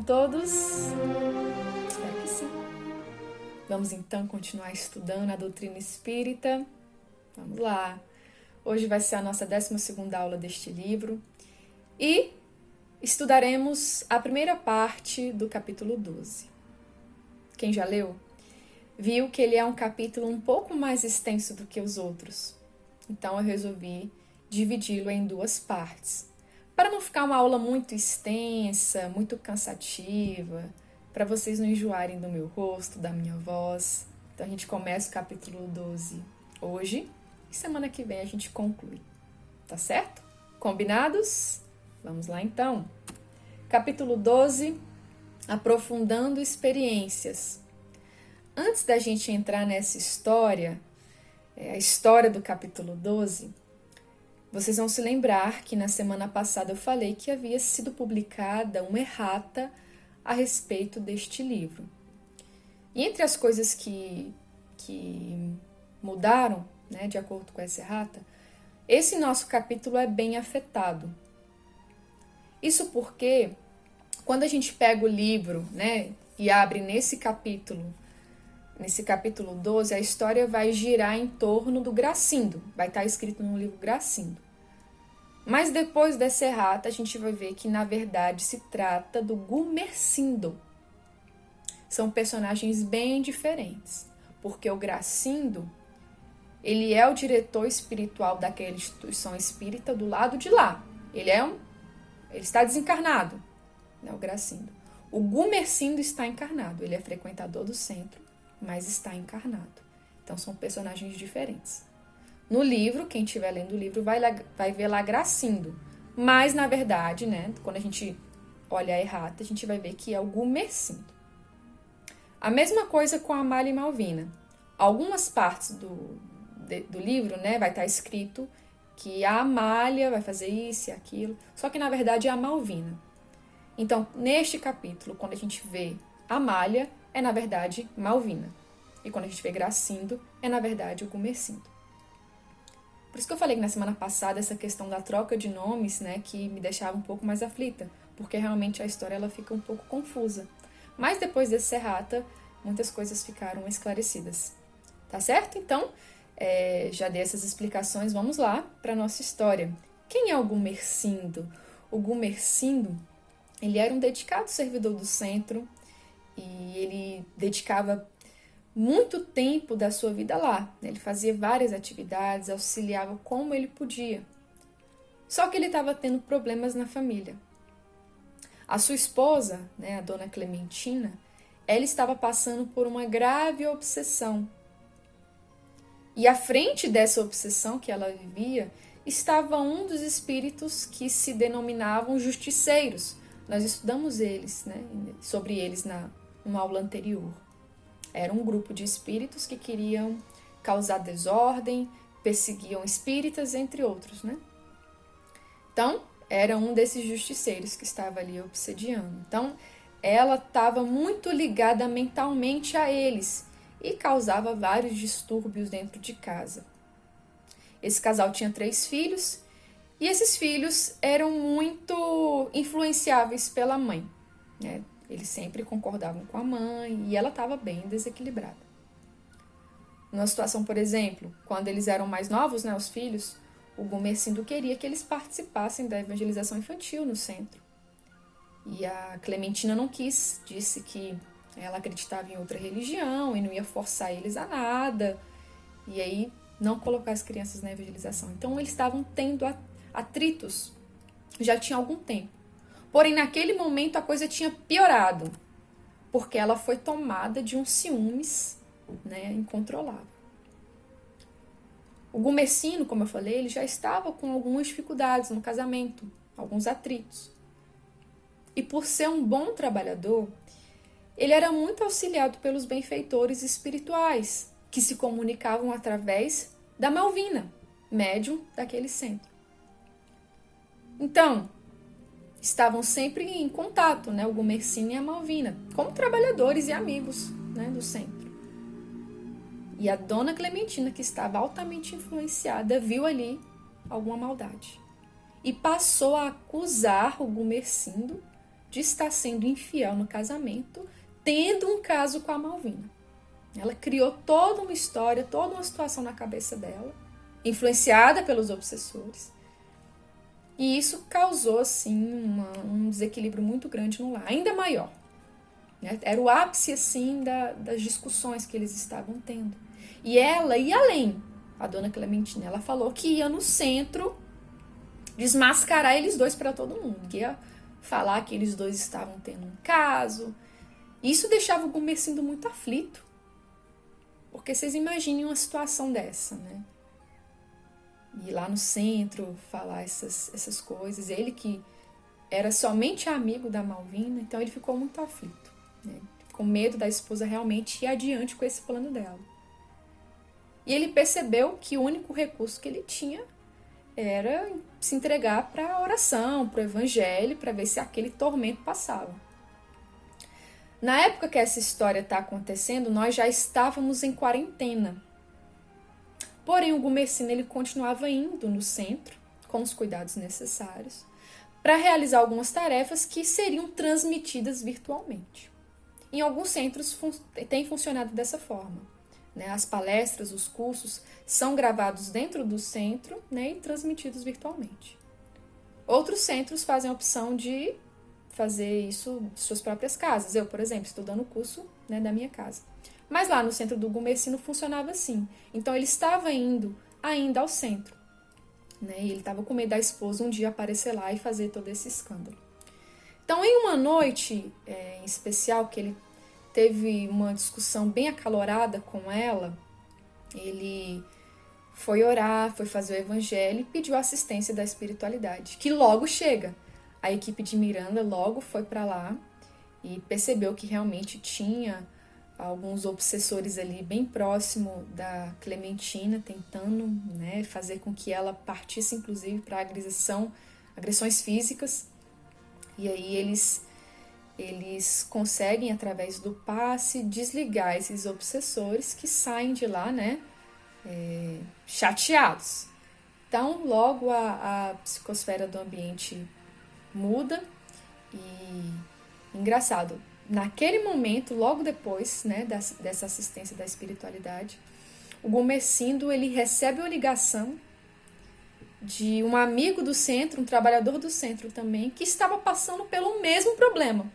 todos? Espero que sim. Vamos então continuar estudando a doutrina espírita. Vamos lá. Hoje vai ser a nossa 12ª aula deste livro e estudaremos a primeira parte do capítulo 12. Quem já leu, viu que ele é um capítulo um pouco mais extenso do que os outros. Então eu resolvi dividi-lo em 2 partes. Para não ficar uma aula muito extensa, muito cansativa, para vocês não enjoarem do meu rosto, da minha voz. Então a gente começa o capítulo 12 hoje e semana que vem a gente conclui. Tá certo? Combinados? Vamos lá então. Capítulo 12, aprofundando experiências. Antes da gente entrar nessa história, a história do capítulo 12, vocês vão se lembrar que na semana passada eu falei que havia sido publicada uma errata a respeito deste livro. E entre as coisas que mudaram, né, de acordo com essa errata, esse nosso capítulo é bem afetado. Isso porque, quando a gente pega o livro, né, e abre nesse capítulo 12, a história vai girar em torno do Gracindo. Vai estar escrito no livro Gracindo. Mas depois dessa errata, a gente vai ver que, na verdade, se trata do Gumersindo. São personagens bem diferentes, porque o Gracindo, ele é o diretor espiritual daquela instituição espírita do lado de lá. Ele está desencarnado, né, o Gracindo. O Gumersindo está encarnado, ele é frequentador do centro, mas está encarnado. Então são personagens diferentes. No livro, quem estiver lendo o livro vai ver lá Gracindo. Mas, na verdade, né, quando a gente olha a errata, a gente vai ver que é o Gumersindo. A mesma coisa com a Amália e Malvina. Algumas partes do livro, né, vai estar escrito que a Amália vai fazer isso e aquilo, só que, na verdade, é a Malvina. Então, neste capítulo, quando a gente vê Amália, é, na verdade, Malvina. E quando a gente vê Gracindo, é, na verdade, o Gumersindo. Por isso que eu falei que na semana passada essa questão da troca de nomes, né, que me deixava um pouco mais aflita, porque realmente a história ela fica um pouco confusa. Mas depois desse errata, muitas coisas ficaram esclarecidas. Tá certo? Então, já dei essas explicações, vamos lá para a nossa história. Quem é o Gumersindo? O Gumersindo, ele era um dedicado servidor do centro e ele dedicava muito tempo da sua vida lá. Ele fazia várias atividades, auxiliava como ele podia. Só que ele estava tendo problemas na família. A sua esposa, né, a dona Clementina, ela estava passando por uma grave obsessão. E à frente dessa obsessão que ela vivia, estava um dos espíritos que se denominavam justiceiros. Nós estudamos sobre eles numa aula anterior. Era um grupo de espíritos que queriam causar desordem, perseguiam espíritas, entre outros, né? Então, era um desses justiceiros que estava ali obsediando. Então, ela estava muito ligada mentalmente a eles e causava vários distúrbios dentro de casa. Esse casal tinha 3 filhos e esses filhos eram muito influenciáveis pela mãe, né? Eles sempre concordavam com a mãe e ela estava bem desequilibrada. Numa situação, por exemplo, quando eles eram mais novos, né, os filhos, o Gumersindo queria que eles participassem da evangelização infantil no centro. E a Clementina não quis, disse que ela acreditava em outra religião e não ia forçar eles a nada. E aí não colocar as crianças na evangelização. Então eles estavam tendo atritos já tinha algum tempo. Porém, naquele momento a coisa tinha piorado, porque ela foi tomada de um ciúmes, né, incontrolável. O Gumersindo, como eu falei, ele já estava com algumas dificuldades no casamento, alguns atritos. E por ser um bom trabalhador, ele era muito auxiliado pelos benfeitores espirituais, que se comunicavam através da Malvina, médium daquele centro. Então, estavam sempre em contato, né, o Gumersindo e a Malvina, como trabalhadores e amigos, né, do centro. E a dona Clementina, que estava altamente influenciada, viu ali alguma maldade. E passou a acusar o Gumersindo de estar sendo infiel no casamento, tendo um caso com a Malvina. Ela criou toda uma história, toda uma situação na cabeça dela, influenciada pelos obsessores. E isso causou, assim, um desequilíbrio muito grande no lar, ainda maior. Né? Era o ápice, assim, das discussões que eles estavam tendo. E ela ia além, a dona Clementina. Ela falou que ia no centro desmascarar eles dois para todo mundo. Que ia falar que eles dois estavam tendo um caso. Isso deixava o Gumersindo muito aflito. Porque vocês imaginem uma situação dessa, né? Ir lá no centro, falar essas coisas. Ele que era somente amigo da Malvina, então ele ficou muito aflito. Né? Com medo da esposa realmente ir adiante com esse plano dela. E ele percebeu que o único recurso que ele tinha era se entregar para a oração, para o evangelho, para ver se aquele tormento passava. Na época que essa história está acontecendo, nós já estávamos em quarentena. Porém, o Gumersindo ele continuava indo no centro, com os cuidados necessários, para realizar algumas tarefas que seriam transmitidas virtualmente. Em alguns centros tem funcionado dessa forma. Né? As palestras, os cursos são gravados dentro do centro, né, e transmitidos virtualmente. Outros centros fazem a opção de fazer isso de suas próprias casas. Eu, por exemplo, estou dando o curso, né, da minha casa. Mas lá no centro do Gumersindo funcionava assim. Então ele estava indo ainda ao centro. Né? E ele estava com medo da esposa um dia aparecer lá e fazer todo esse escândalo. Então, em uma noite em especial, que ele teve uma discussão bem acalorada com ela, ele foi orar, foi fazer o evangelho e pediu assistência da espiritualidade, que logo chega. A equipe de Miranda logo foi para lá e percebeu que realmente tinha alguns obsessores ali bem próximo da Clementina, tentando, né, fazer com que ela partisse, inclusive, para agressões físicas. E aí eles conseguem, através do passe, desligar esses obsessores que saem de lá, né, chateados. Então, logo a psicosfera do ambiente muda e, engraçado, naquele momento, logo depois, né, dessa assistência da espiritualidade, o Gumersindo ele recebe uma ligação de um amigo do centro, um trabalhador do centro também, que estava passando pelo mesmo problema.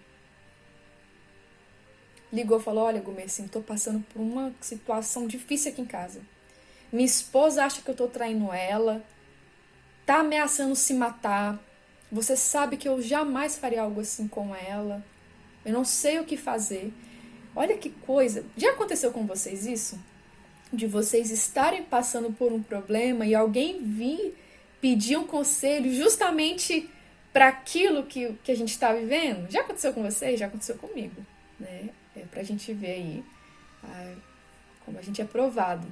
Ligou e falou: olha, Gumersindo, estou passando por uma situação difícil aqui em casa. Minha esposa acha que eu estou traindo ela, tá ameaçando se matar. Você sabe que eu jamais faria algo assim com ela. Eu não sei o que fazer. Olha que coisa. Já aconteceu com vocês isso? De vocês estarem passando por um problema e alguém vir pedir um conselho justamente para aquilo que a gente está vivendo? Já aconteceu com vocês? Já aconteceu comigo. Né? Pra gente ver aí como a gente é provado.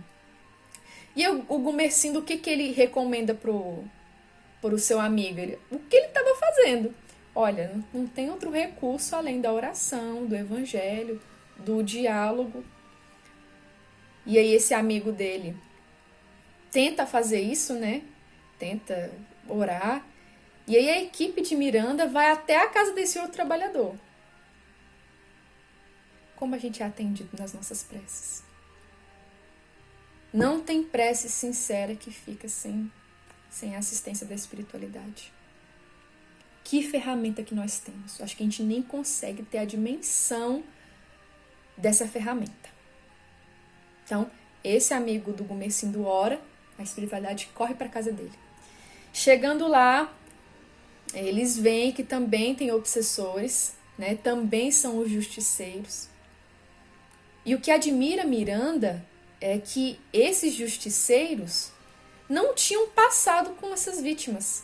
E o Gumersindo, o que ele recomenda pro seu amigo? O que ele estava fazendo? Olha, não tem outro recurso além da oração, do evangelho, do diálogo. E aí esse amigo dele tenta fazer isso, né? Tenta orar. E aí a equipe de Miranda vai até a casa desse outro trabalhador. Como a gente é atendido nas nossas preces. Não tem prece sincera que fica sem a assistência da espiritualidade. Que ferramenta que nós temos? Acho que a gente nem consegue ter a dimensão dessa ferramenta. Então, esse amigo do Gumersindo ora, a espiritualidade corre para a casa dele. Chegando lá, eles veem que também tem obsessores, né? Também são os justiceiros. E o que admira Miranda é que esses justiceiros não tinham passado com essas vítimas.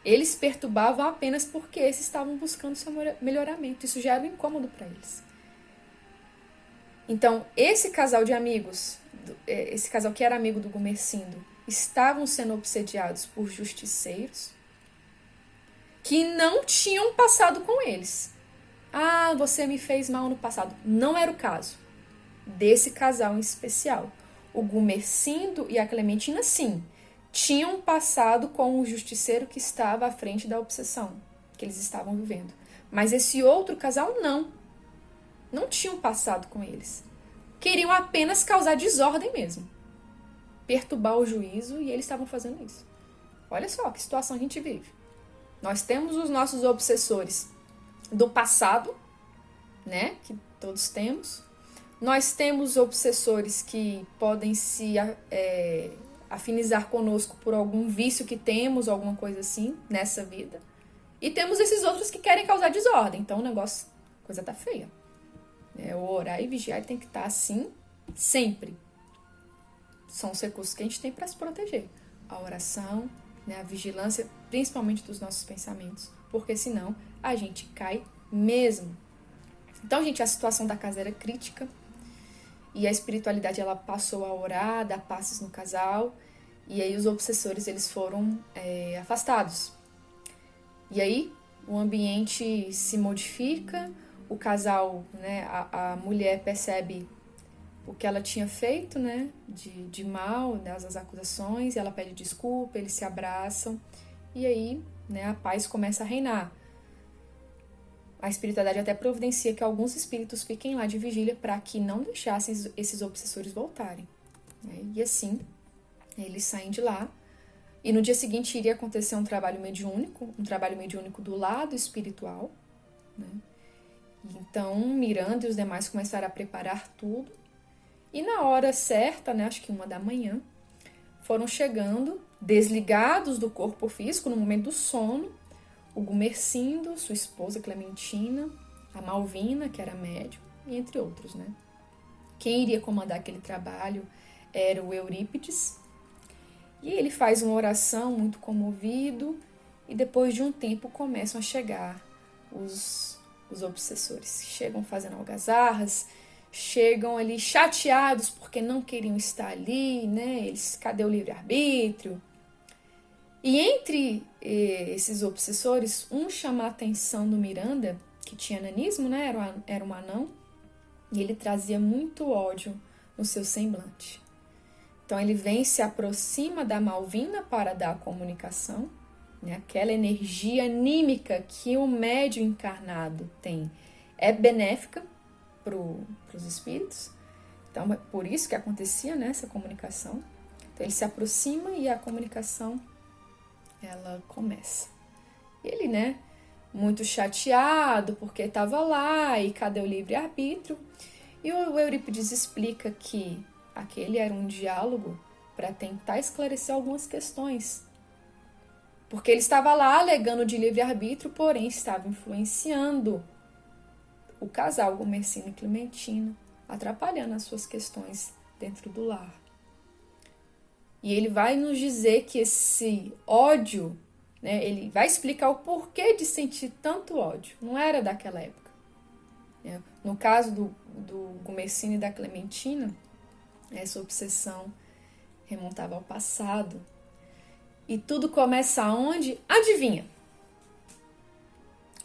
Eles perturbavam apenas porque esses estavam buscando seu melhoramento. Isso já era um incômodo para eles. Então, esse casal de amigos, esse casal que era amigo do Gumersindo, estavam sendo obsediados por justiceiros que não tinham passado com eles. Ah, você me fez mal no passado. Não era o caso desse casal em especial. O Gumersindo e a Clementina, sim, tinham passado com o justiceiro que estava à frente da obsessão que eles estavam vivendo. Mas esse outro casal não tinham passado com eles. Queriam apenas causar desordem mesmo. Perturbar o juízo e eles estavam fazendo isso. Olha só que situação a gente vive. Nós temos os nossos obsessores do passado, né? Que todos temos. Nós temos obsessores que podem se afinizar conosco por algum vício que temos, alguma coisa assim, nessa vida. E temos esses outros que querem causar desordem. Então a coisa tá feia. O orar e vigiar tem que estar assim sempre. São os recursos que a gente tem para se proteger. A oração, né, a vigilância, principalmente dos nossos pensamentos. Porque senão a gente cai mesmo. Então, gente, a situação da casa era crítica. E a espiritualidade, ela passou a orar, dar passes no casal. E aí os obsessores, eles foram afastados. E aí o ambiente se modifica. O casal, né, a mulher percebe o que ela tinha feito, né, de mal, né, as acusações, ela pede desculpa, eles se abraçam, e aí, né, a paz começa a reinar. A espiritualidade até providencia que alguns espíritos fiquem lá de vigília para que não deixassem esses obsessores voltarem. Né? E assim, eles saem de lá, e no dia seguinte iria acontecer um trabalho mediúnico do lado espiritual, né? Então, Miranda e os demais começaram a preparar tudo. E na hora certa, né, acho que 1 da manhã, foram chegando, desligados do corpo físico, no momento do sono, o Gumersindo, sua esposa Clementina, a Malvina, que era médium, e entre outros, né? Quem iria comandar aquele trabalho era o Eurípides. E ele faz uma oração muito comovido, e depois de um tempo começam a chegar os obsessores. Chegam fazendo algazarras, chegam ali chateados porque não queriam estar ali, né? Cadê o livre-arbítrio? E entre esses obsessores, um chama a atenção do Miranda, que tinha nanismo, né? Era um anão, e ele trazia muito ódio no seu semblante. Então ele vem, se aproxima da Malvina para dar a comunicação, né? Aquela energia anímica que o médium encarnado tem é benéfica para os espíritos. Então é por isso que acontecia, né, essa comunicação. Então ele se aproxima e a comunicação ela começa. Ele, né, muito chateado porque estava lá e cadê o livre-arbítrio? E o Eurípides explica que aquele era um diálogo para tentar esclarecer algumas questões. Porque ele estava lá alegando de livre-arbítrio, porém estava influenciando o casal Gumersindo e Clementina, atrapalhando as suas questões dentro do lar. E ele vai nos dizer que esse ódio, né, ele vai explicar o porquê de sentir tanto ódio. Não era daquela época. No caso do Gumersindo e da Clementina, essa obsessão remontava ao passado. E tudo começa aonde? Adivinha?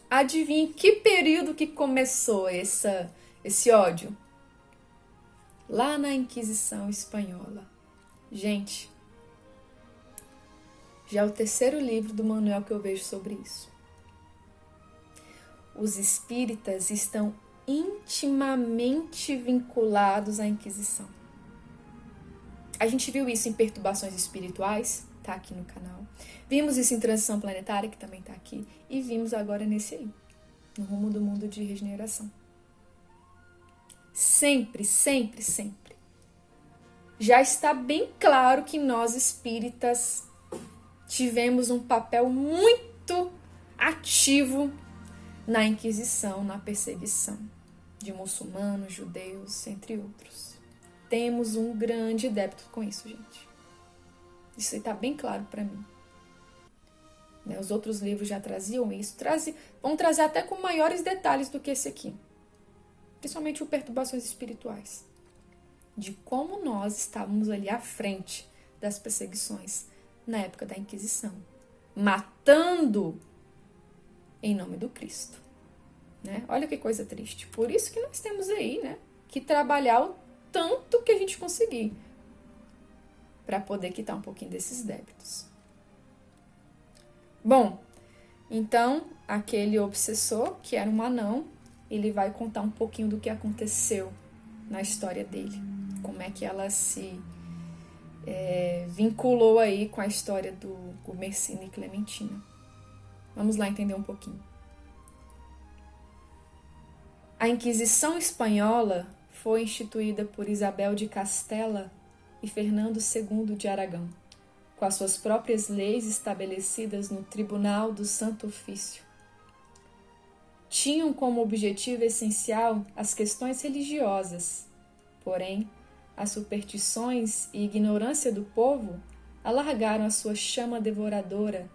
Adivinha que período que começou esse ódio? Lá na Inquisição Espanhola. Gente, já é o 3º livro do Manuel que eu vejo sobre isso. Os espíritas estão intimamente vinculados à Inquisição. A gente viu isso em Perturbações Espirituais, tá aqui no canal. Vimos isso em Transição Planetária, que também tá aqui. E vimos agora nesse aí, no Rumo do Mundo de Regeneração. Sempre, sempre, sempre. Já está bem claro que nós espíritas tivemos um papel muito ativo na Inquisição, na perseguição de muçulmanos, judeus, entre outros. Temos um grande débito com isso, gente. Isso está bem claro para mim. Os outros livros já traziam isso. Vão trazer até com maiores detalhes do que esse aqui. Principalmente o Perturbações Espirituais. De como nós estávamos ali à frente das perseguições na época da Inquisição. Matando em nome do Cristo. Né? Olha que coisa triste. Por isso que nós temos aí, né, que trabalhar o tanto que a gente conseguir para poder quitar um pouquinho desses débitos. Bom, então aquele obsessor, que era um anão, ele vai contar um pouquinho do que aconteceu na história dele. Como é que ela se vinculou aí com a história do Gumersindo e Clementina. Vamos lá entender um pouquinho. A Inquisição Espanhola foi instituída por Isabel de Castela e Fernando II de Aragão, com as suas próprias leis estabelecidas no Tribunal do Santo Ofício. Tinham como objetivo essencial as questões religiosas, porém, as superstições e ignorância do povo alargaram a sua chama devoradora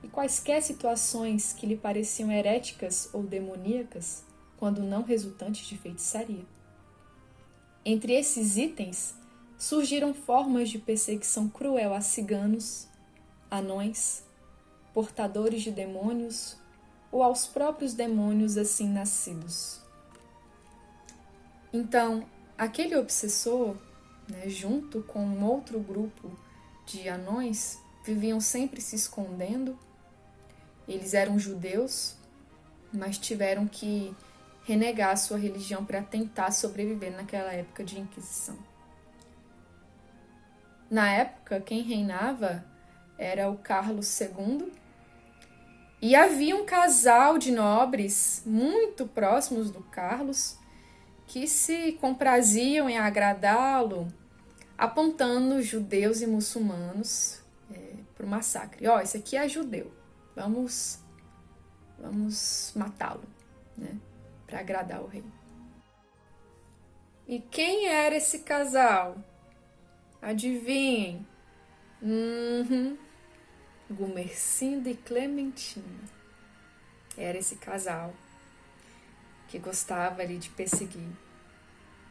e quaisquer situações que lhe pareciam heréticas ou demoníacas, quando não resultantes de feitiçaria. Entre esses itens, surgiram formas de perseguição cruel a ciganos, anões, portadores de demônios ou aos próprios demônios assim nascidos. Então, aquele obsessor, junto com um outro grupo de anões, viviam sempre se escondendo. Eles eram judeus, mas tiveram que renegar a sua religião para tentar sobreviver naquela época de Inquisição. Na época, quem reinava era o Carlos II, e havia um casal de nobres muito próximos do Carlos que se compraziam em agradá-lo, apontando judeus e muçulmanos para o massacre. Esse aqui é judeu, vamos matá-lo, para agradar o rei. E quem era esse casal? Adivinhem? Gumersindo e Clementina. Era esse casal que gostava ali de perseguir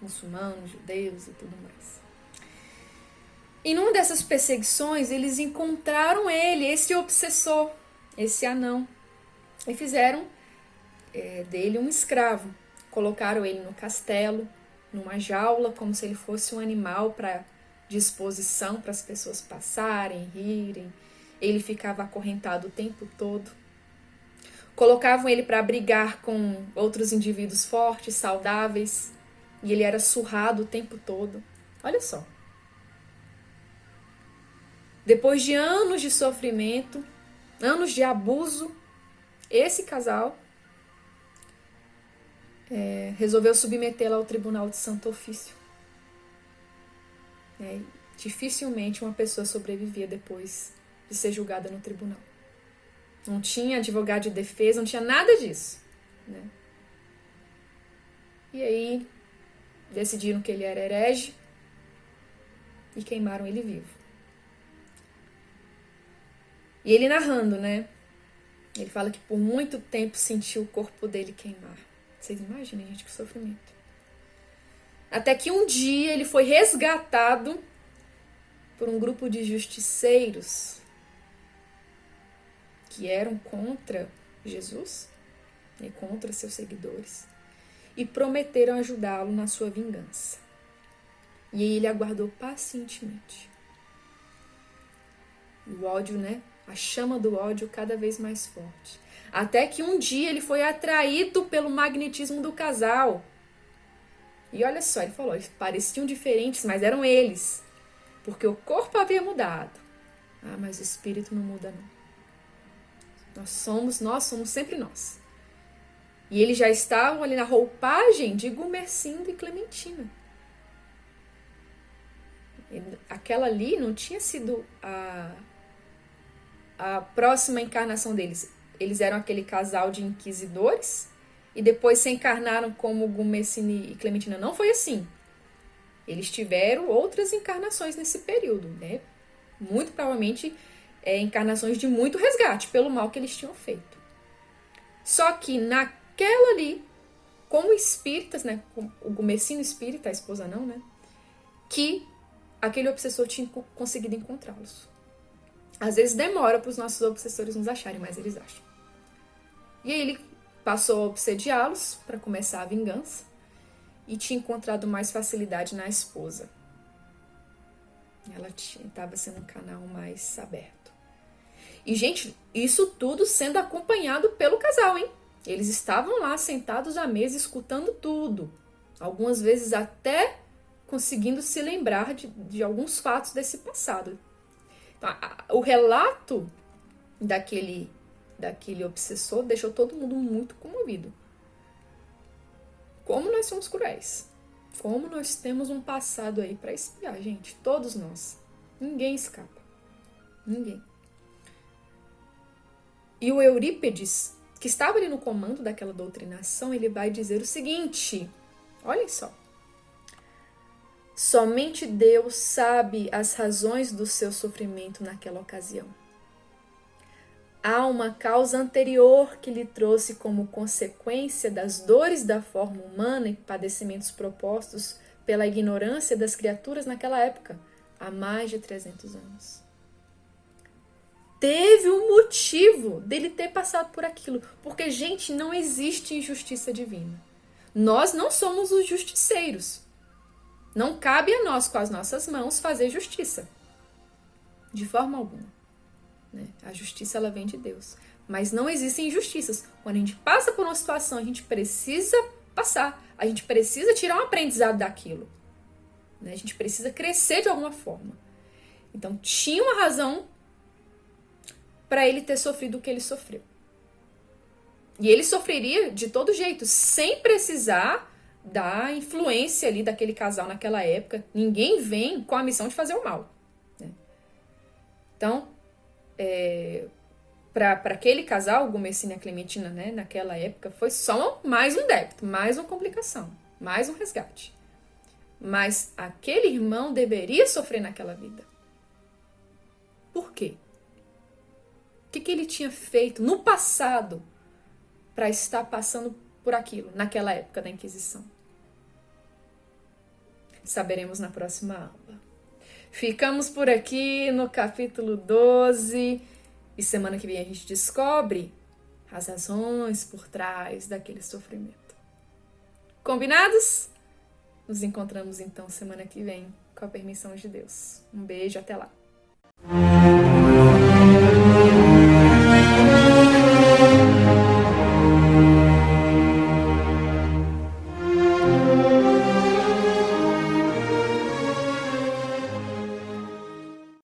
muçulmanos, judeus e tudo mais. E numa dessas perseguições, eles encontraram ele, esse obsessor, esse anão, e fizeram dele um escravo. Colocaram ele no castelo, numa jaula, como se ele fosse um animal de exposição para as pessoas passarem, rirem. Ele ficava acorrentado o tempo todo. Colocavam ele para brigar com outros indivíduos fortes, saudáveis, e ele era surrado o tempo todo. Olha só. Depois de anos de sofrimento, anos de abuso, esse casal resolveu submetê-la ao Tribunal de Santo Ofício. Dificilmente uma pessoa sobrevivia depois de ser julgada no tribunal. Não tinha advogado de defesa, não tinha nada disso. E aí decidiram que ele era herege e queimaram ele vivo. E ele narrando, ele fala que por muito tempo sentiu o corpo dele queimar. Vocês imaginem, gente, que sofrimento. Até que um dia ele foi resgatado por um grupo de justiceiros que eram contra Jesus, contra seus seguidores, e prometeram ajudá-lo na sua vingança. E ele aguardou pacientemente. O ódio, a chama do ódio cada vez mais forte. Até que um dia ele foi atraído pelo magnetismo do casal. E olha só, ele falou, eles pareciam diferentes, mas eram eles. Porque o corpo havia mudado. Mas o espírito não muda, não. Nós somos sempre nós. E eles já estavam ali na roupagem de Gumersindo e Clementina. Aquela ali não tinha sido a próxima encarnação deles. Eles eram aquele casal de inquisidores e depois se encarnaram como Gumersindo e Clementina. Não foi assim. Eles tiveram outras encarnações nesse período, Muito provavelmente encarnações de muito resgate pelo mal que eles tinham feito. Só que naquela ali, como espíritas, com o Gumersindo espírita, a esposa não, que aquele obsessor tinha conseguido encontrá-los. Às vezes demora para os nossos obsessores nos acharem, mas eles acham. E aí ele passou a obsediá-los para começar a vingança e tinha encontrado mais facilidade na esposa. Ela estava sendo um canal mais aberto. E, gente, isso tudo sendo acompanhado pelo casal, hein? Eles estavam lá sentados à mesa escutando tudo. Algumas vezes até conseguindo se lembrar de alguns fatos desse passado. Então, o relato daquele obsessor deixou todo mundo muito comovido. Como nós somos cruéis. Como nós temos um passado aí para espiar, gente. Todos nós. Ninguém escapa. Ninguém. E o Eurípides, que estava ali no comando daquela doutrinação, ele vai dizer o seguinte, olhem só. Somente Deus sabe as razões do seu sofrimento naquela ocasião. Há uma causa anterior que lhe trouxe como consequência das dores da forma humana e padecimentos propostos pela ignorância das criaturas naquela época, há mais de 300 anos. Teve um motivo dele ter passado por aquilo. Porque, gente, não existe injustiça divina. Nós não somos os justiceiros. Não cabe a nós, com as nossas mãos, fazer justiça. De forma alguma. Né? A justiça, ela vem de Deus. Mas não existem injustiças. Quando a gente passa por uma situação, a gente precisa passar. A gente precisa tirar um aprendizado daquilo. Né? A gente precisa crescer de alguma forma. Então, tinha uma razão para ele ter sofrido o que ele sofreu. E ele sofreria de todo jeito, sem precisar da influência ali daquele casal naquela época. Ninguém vem com a missão de fazer o mal. Né? Então, para aquele casal, Gumersindo e a Clementina, né, naquela época, foi só mais um débito, mais uma complicação, mais um resgate. Mas aquele irmão deveria sofrer naquela vida. Por quê? O que ele tinha feito no passado para estar passando por aquilo, naquela época da Inquisição? Saberemos na próxima aula. Ficamos por aqui no capítulo 12 e semana que vem a gente descobre as razões por trás daquele sofrimento. Combinados? Nos encontramos então semana que vem, com a permissão de Deus. Um beijo, até lá.